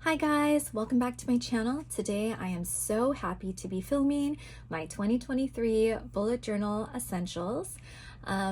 Hi guys, welcome back to my channel. Today I am so happy to be filming my 2023 bullet journal essentials.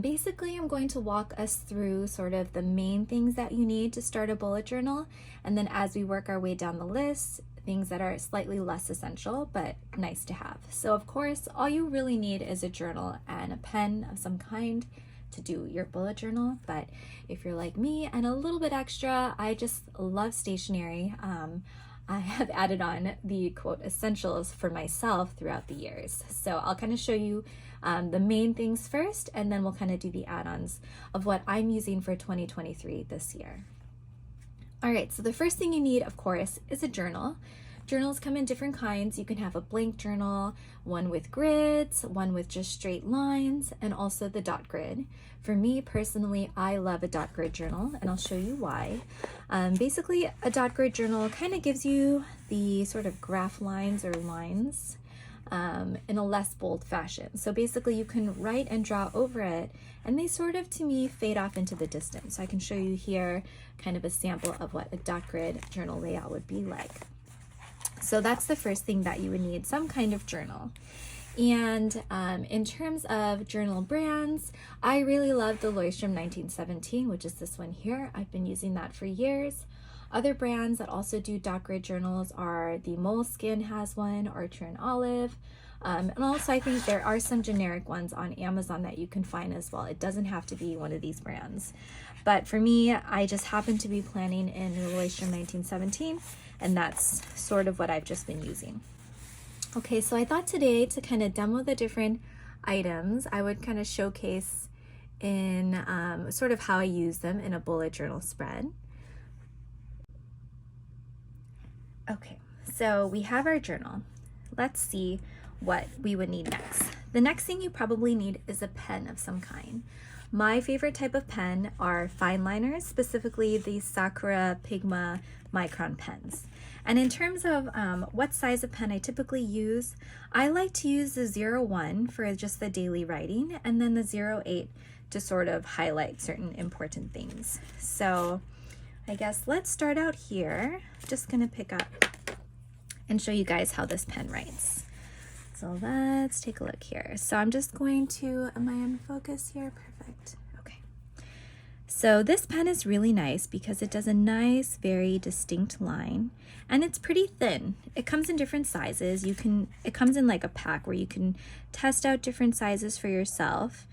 Basically, I'm going to walk us through sort of the main things that you need to start a bullet journal, and then as we work our way down the list, things that are slightly less essential but nice to have. So of course, all you really need is a journal and a pen of some kind to do your bullet journal. But if you're like me and a little bit extra, I just love stationery. I have added on the quote essentials for myself throughout the years. So I'll kind of show you the main things first, and then we'll kind of do the add-ons of what I'm using for 2023 this year. All right, so the first thing you need, of course, is a journal. Journals come in different kinds. You can have a blank journal, one with grids, one with just straight lines, and also the dot grid. For me personally, I love a dot grid journal, and I'll show you why. Basically, a dot grid journal kind of gives you the sort of graph lines or lines in a less bold fashion. So basically, you can write and draw over it, and they sort of, to me, fade off into the distance. So I can show you here kind of a sample of what a dot grid journal layout would be like. So that's the first thing that you would need, some kind of journal. And in terms of journal brands, I really love the Leuchtturm 1917, which is this one here. I've been using that for years. Other brands that also do dot grid journals are the Moleskine has one, Archer and Olive. And also I think there are some generic ones on Amazon that you can find as well. It doesn't have to be one of these brands. But for me, I just happen to be planning in the Leuchtturm 1917, and that's sort of what I've just been using. Okay, so I thought today to kind of demo the different items, I would kind of showcase in sort of how I use them in a bullet journal spread. Okay, so we have our journal. Let's see what we would need next. The next thing you probably need is a pen of some kind. My favorite type of pen are fine liners, specifically the Sakura Pigma Micron pens. And in terms of what size of pen I typically use, I like to use the 01 for just the daily writing, and then the 08 to sort of highlight certain important things. So I guess let's start out here. Just gonna pick up and show you guys how this pen writes. So let's take a look here. So I'm just going to, am I in focus here? Perfect. Okay. So this pen is really nice because it does a nice, very distinct line, and it's pretty thin. It comes in different sizes. It comes in like a pack where you can test out different sizes for yourself,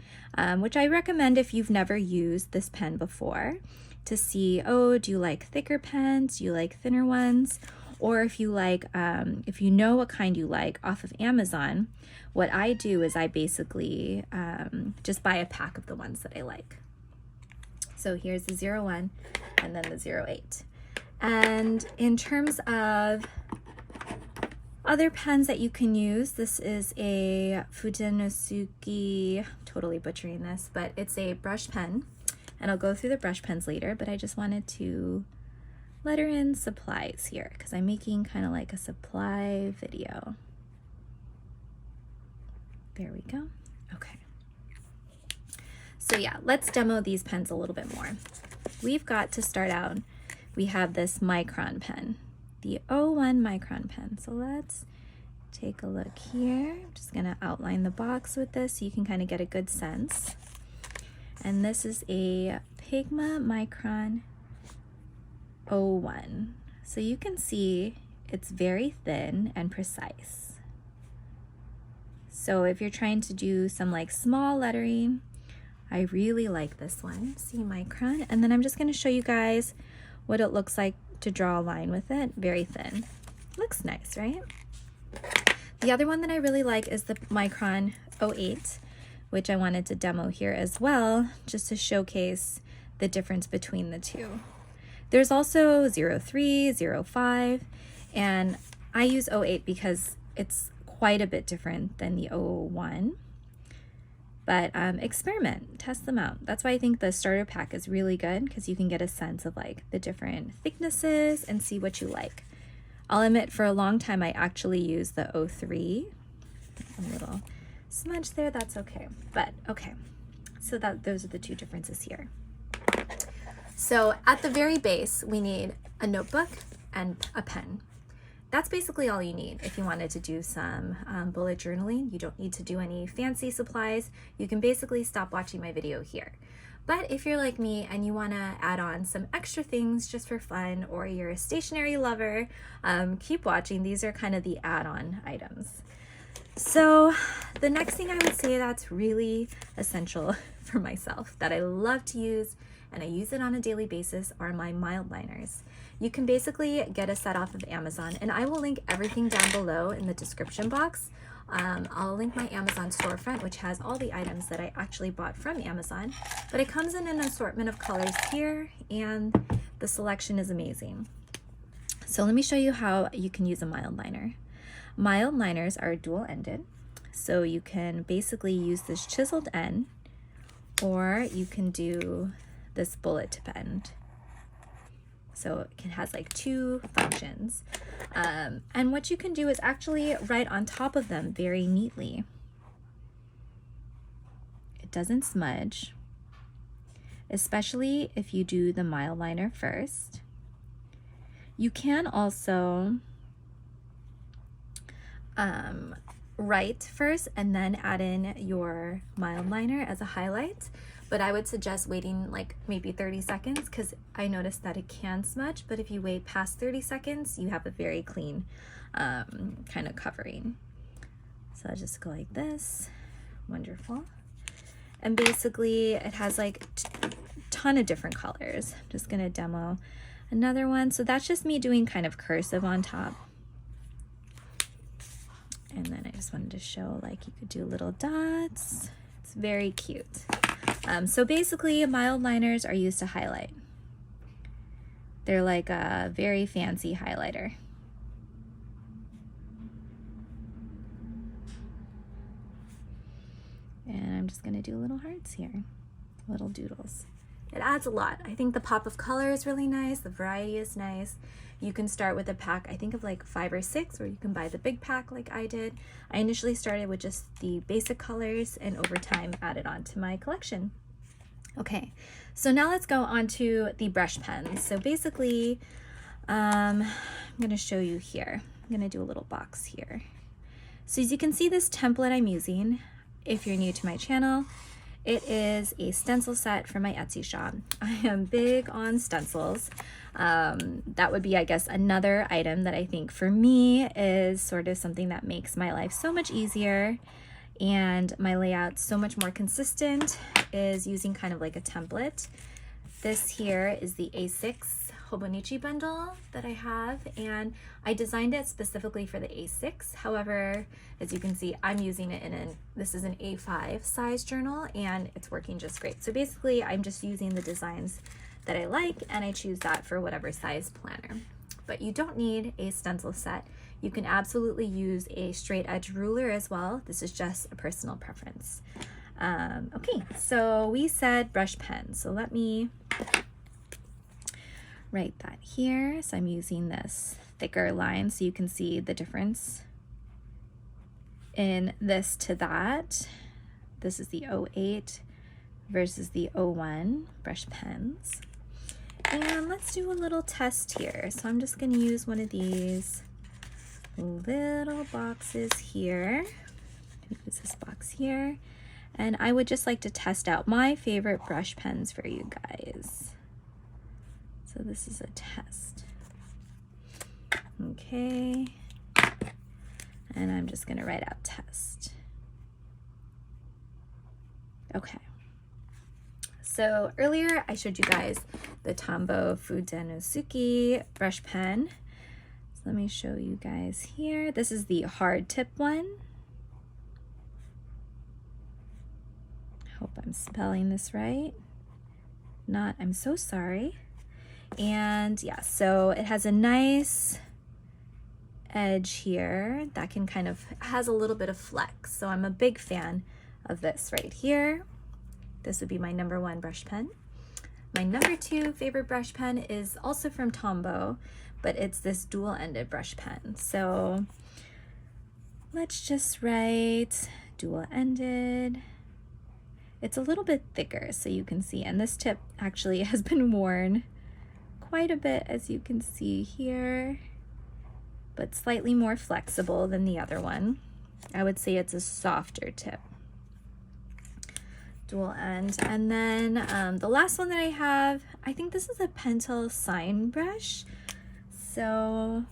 which I recommend if you've never used this pen before, to see, oh, do you like thicker pens? Do you like thinner ones? Or if you like, if you know what kind you like off of Amazon, what I do is I basically just buy a pack of the ones that I like. So here's the 01 and then the 08. And in terms of other pens that you can use, this is a Fudenosuke, totally butchering this, but it's a brush pen. And I'll go through the brush pens later, but I just wanted to letter in supplies here because I'm making kind of like a supply video. There we go. Okay. So yeah, let's demo these pens a little bit more. We've got to start out, we have this micron pen, the 01 micron pen. So let's take a look here. I'm just gonna outline the box with this so you can kind of get a good sense. And this is a Pigma Micron 01. So you can see it's very thin and precise. So if you're trying to do some like small lettering, I really like this one. See, micron. And then I'm just going to show you guys what it looks like to draw a line with it. Very thin. Looks nice, right? The other one that I really like is the Micron 08, which I wanted to demo here as well, just to showcase the difference between the two. There's also 03, 05, and I use 08 because it's quite a bit different than the 01. But experiment, test them out. That's why I think the starter pack is really good, because you can get a sense of like the different thicknesses and see what you like. I'll admit, for a long time I actually used the 03. A little smudge there, that's okay. But okay, so those are the two differences here. So at the very base, we need a notebook and a pen. That's basically all you need if you wanted to do some bullet journaling. You don't need to do any fancy supplies. You can basically stop watching my video here. But if you're like me and you want to add on some extra things just for fun, or you're a stationery lover, keep watching. These are kind of the add-on items. So the next thing I would say that's really essential for myself that I love to use, and I use it on a daily basis, are my Mildliners. You can basically get a set off of Amazon, and I will link everything down below in the description box. I'll link my Amazon storefront, which has all the items that I actually bought from Amazon, but it comes in an assortment of colors here, and the selection is amazing. So let me show you how you can use a Mildliner. Mildliners are dual-ended, so you can basically use this chiseled end, or you can do this bullet tip end. So it has like two functions. And what you can do is actually write on top of them very neatly. It doesn't smudge, especially if you do the Mildliner first. You can also write first and then add in your Mildliner as a highlight. But I would suggest waiting like maybe 30 seconds because I noticed that it can smudge, but if you wait past 30 seconds, you have a very clean kind of covering. So I just go like this. Wonderful. And basically it has like a ton of different colors. I'm just gonna demo another one. So that's just me doing kind of cursive on top. And then I just wanted to show like you could do little dots. It's very cute. So basically Mildliners are used to highlight. They're like a very fancy highlighter. And I'm just gonna do little hearts here, little doodles. It adds a lot. I think the pop of color is really nice. The variety is nice. You can start with a pack, I think of like 5 or 6, or you can buy the big pack like I did. I initially started with just the basic colors and over time added on to my collection. Okay, so now let's go on to the brush pens. So basically, I'm gonna show you here. I'm gonna do a little box here. So as you can see, this template I'm using, if you're new to my channel, it is a stencil set from my Etsy shop. I am big on stencils. That would be, I guess, another item that I think for me is sort of something that makes my life so much easier and my layout so much more consistent, is using kind of like a template. This here is the A6 Hobonichi bundle that I have, and I designed it specifically for the A6. However, as you can see, I'm using it in this is an A5 size journal, and it's working just great. So basically, I'm just using the designs that I like, and I choose that for whatever size planner. But you don't need a stencil set. You can absolutely use a straight edge ruler as well. This is just a personal preference. Okay, so we said brush pen. So let me write that here. So I'm using this thicker line so you can see the difference in this to that. This is the 08 versus the 01 brush pens. And let's do a little test here. So I'm just gonna use one of these little boxes here. Use this box here. And I would just like to test out my favorite brush pens for you guys. So this is a test. Okay. And I'm just gonna write out test. Okay. So earlier I showed you guys the Tombow Fudenosuke brush pen. So let me show you guys here. This is the hard tip one. Hope I'm spelling this right. Not, I'm so sorry. And yeah, so it has a nice edge here that can kind of, has a little bit of flex. So I'm a big fan of this right here. This would be my #1 brush pen. My #2 favorite brush pen is also from Tombow, but it's this dual-ended brush pen. So let's just write dual-ended. It's a little bit thicker so you can see, and this tip actually has been worn quite a bit, as you can see here, but slightly more flexible than the other one. I would say it's a softer tip. Dual end. And then the last one that I have, I think this is a Pentel sign brush. So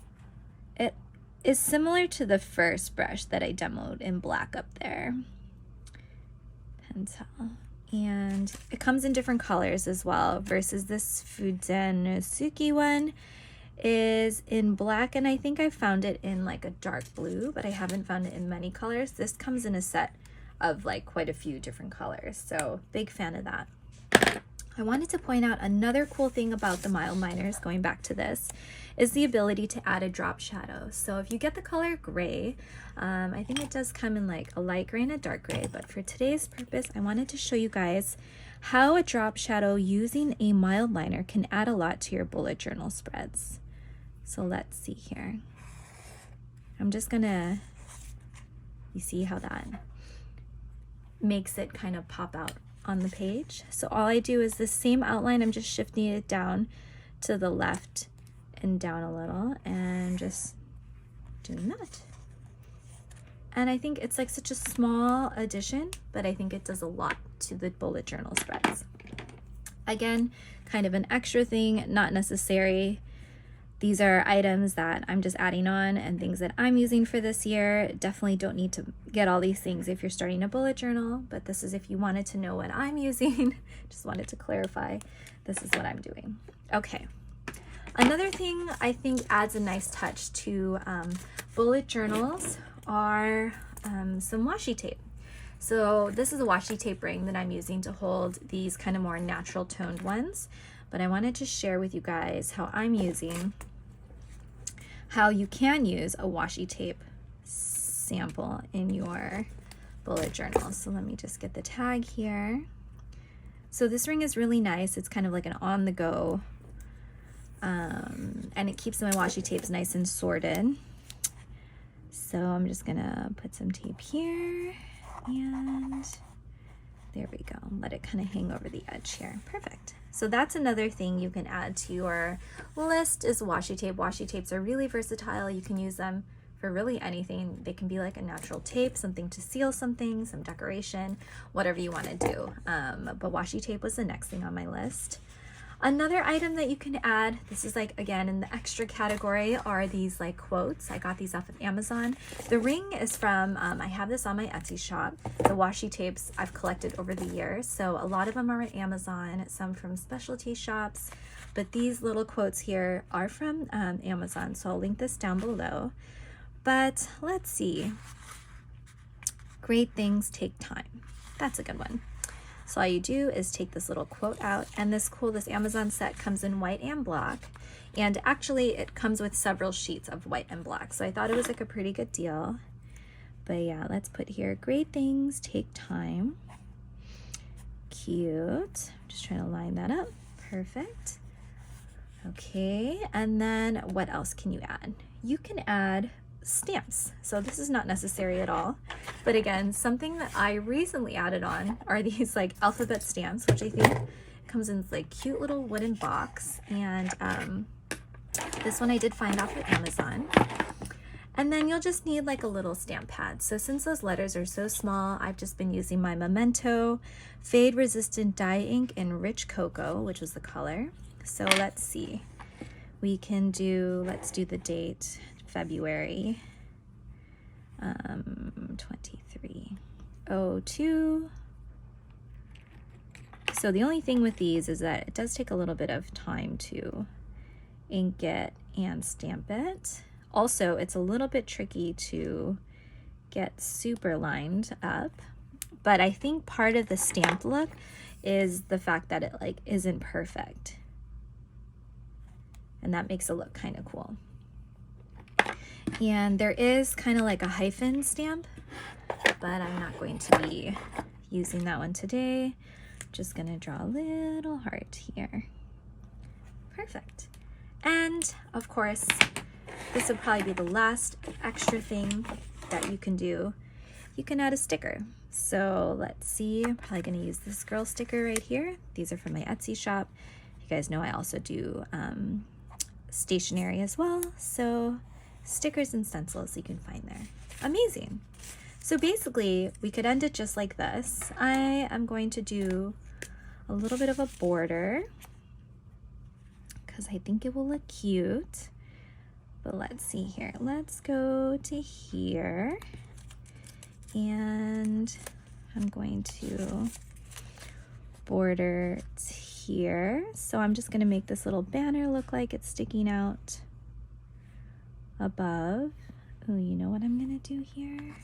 it is similar to the first brush that I demoed in black up there. Pentel. And it comes in different colors as well, versus this Fudenosuke one is in black, and I think I found it in like a dark blue, but I haven't found it in many colors. This comes in a set of like quite a few different colors, so big fan of that. I wanted to point out another cool thing about the Mildliners, going back to this, is the ability to add a drop shadow. So if you get the color gray, I think it does come in like a light gray and a dark gray, but for today's purpose, I wanted to show you guys how a drop shadow using a Mildliner can add a lot to your bullet journal spreads. So let's see here. I'm just gonna, you see how that makes it kind of pop out on the page. So all I do is the same outline, I'm just shifting it down to the left and down a little, and just doing that. And I think it's like such a small addition, but I think it does a lot to the bullet journal spreads. Again, kind of an extra thing, not necessary. These are items that I'm just adding on and things that I'm using for this year. Definitely don't need to get all these things if you're starting a bullet journal, but this is if you wanted to know what I'm using. Just wanted to clarify, this is what I'm doing. Okay. Another thing I think adds a nice touch to bullet journals are some washi tape. So this is a washi tape ring that I'm using to hold these kind of more natural toned ones, but I wanted to share with you guys how you can use a washi tape sample in your bullet journal. So let me just get the tag here. So this ring is really nice. It's kind of like an on-the-go, and it keeps my washi tapes nice and sorted. So I'm just gonna put some tape here, and there we go. Let it kind of hang over the edge here. Perfect. So that's another thing you can add to your list is washi tape. Washi tapes are really versatile. You can use them for really anything. They can be like a natural tape, something to seal something, some decoration, whatever you want to do. But washi tape was the next thing on my list. Another item that you can add, this is like, again, in the extra category, are these like quotes. I got these off of Amazon. The ring is from, I have this on my Etsy shop. The washi tapes I've collected over the years. So a lot of them are on Amazon, some from specialty shops, but these little quotes here are from Amazon. So I'll link this down below. But let's see. Great things take time. That's a good one. So all you do is take this little quote out, and this Amazon set comes in white and black, and actually it comes with several sheets of white and black, so I thought it was like a pretty good deal. But yeah, let's put here, great things take time. Cute. Just trying to line that up. Perfect. Okay, and then what else can you add? You can add stamps. So this is not necessary at all, but again, something that I recently added on are these like alphabet stamps, which I think comes in this like cute little wooden box, and this one I did find off of Amazon. And then you'll just need like a little stamp pad. So since those letters are so small, I've just been using my Memento fade resistant dye ink in rich cocoa, which was the color. So let's see, let's do the date, February 2302. So the only thing with these is that it does take a little bit of time to ink it and stamp it. Also, it's a little bit tricky to get super lined up, but I think part of the stamped look is the fact that it like isn't perfect, and that makes it look kind of cool. And there is kind of like a hyphen stamp, but I'm not going to be using that one today. Just gonna draw a little heart here. Perfect. And of course, this would probably be the last extra thing that you can do. You can add a sticker. So let's see, I'm probably gonna use this girl sticker right here. These are from my Etsy shop. You guys know I also do stationery as well. So stickers and stencils you can find there. Amazing. So basically we could end it just like this. I am going to do a little bit of a border because I think it will look cute. But let's see here. Let's go to here. And I'm going to border here. So I'm just going to make this little banner look like it's sticking out above. Oh, you know what I'm going to do here?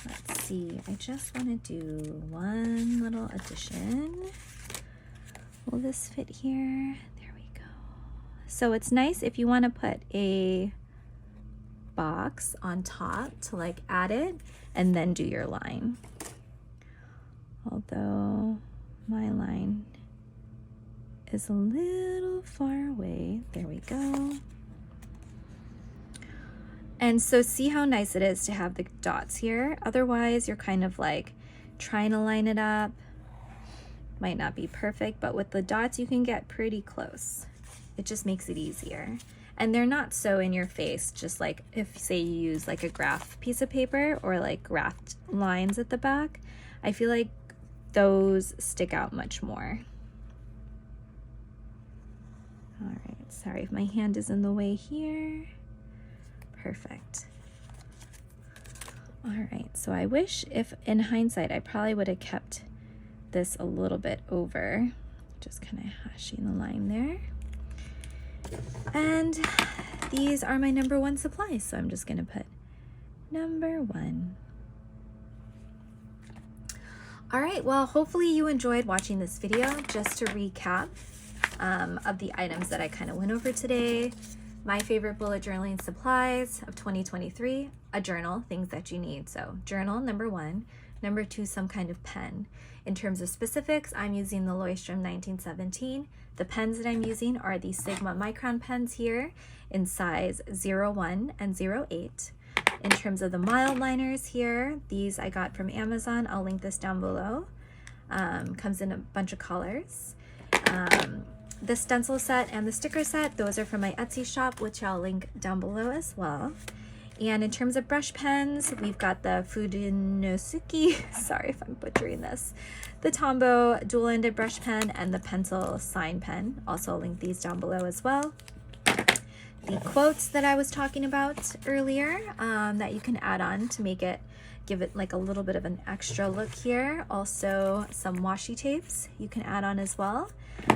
Let's see. I just want to do one little addition. Will this fit here? There we go. So it's nice if you want to put a box on top to like add it and then do your line. Although my line is a little far away. There we go. And so see how nice it is to have the dots here. Otherwise you're kind of like trying to line it up. Might not be perfect, but with the dots you can get pretty close. It just makes it easier. And they're not so in your face, just like if say you use like a graph piece of paper or like graphed lines at the back, I feel like those stick out much more. All right, sorry if my hand is in the way here. Perfect. All right, so I wish if in hindsight, I probably would have kept this a little bit over, just kind of hashing the line there. And these are my number 1 supplies, so I'm just gonna put number 1. All right, well, hopefully you enjoyed watching this video. Just to recap of the items that I kind of went over today. My favorite bullet journaling supplies of 2023, a journal, things that you need. So journal, number 1. Number 2, some kind of pen. In terms of specifics, I'm using the Leuchtturm 1917. The pens that I'm using are the Sigma Micron pens here in size 01 and 08. In terms of the Mildliners here, these I got from Amazon. I'll link this down below. Comes in a bunch of colors. The stencil set and the sticker set, those are from my Etsy shop, which I'll link down below as well. And in terms of brush pens, we've got the Fudenosuke, sorry if I'm butchering this, the Tombow dual-ended brush pen and the pencil sign pen. Also link these down below as well. The quotes that I was talking about earlier that you can add on to make it, give it like a little bit of an extra look here. Also some washi tapes you can add on as well.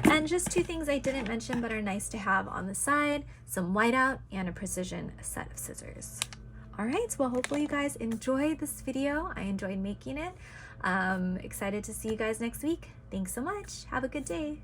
And just 2 things I didn't mention but are nice to have on the side, some whiteout and a precision set of scissors. All right, well, hopefully you guys enjoyed this video. I enjoyed making it. Excited to see you guys next week. Thanks so much. Have a good day.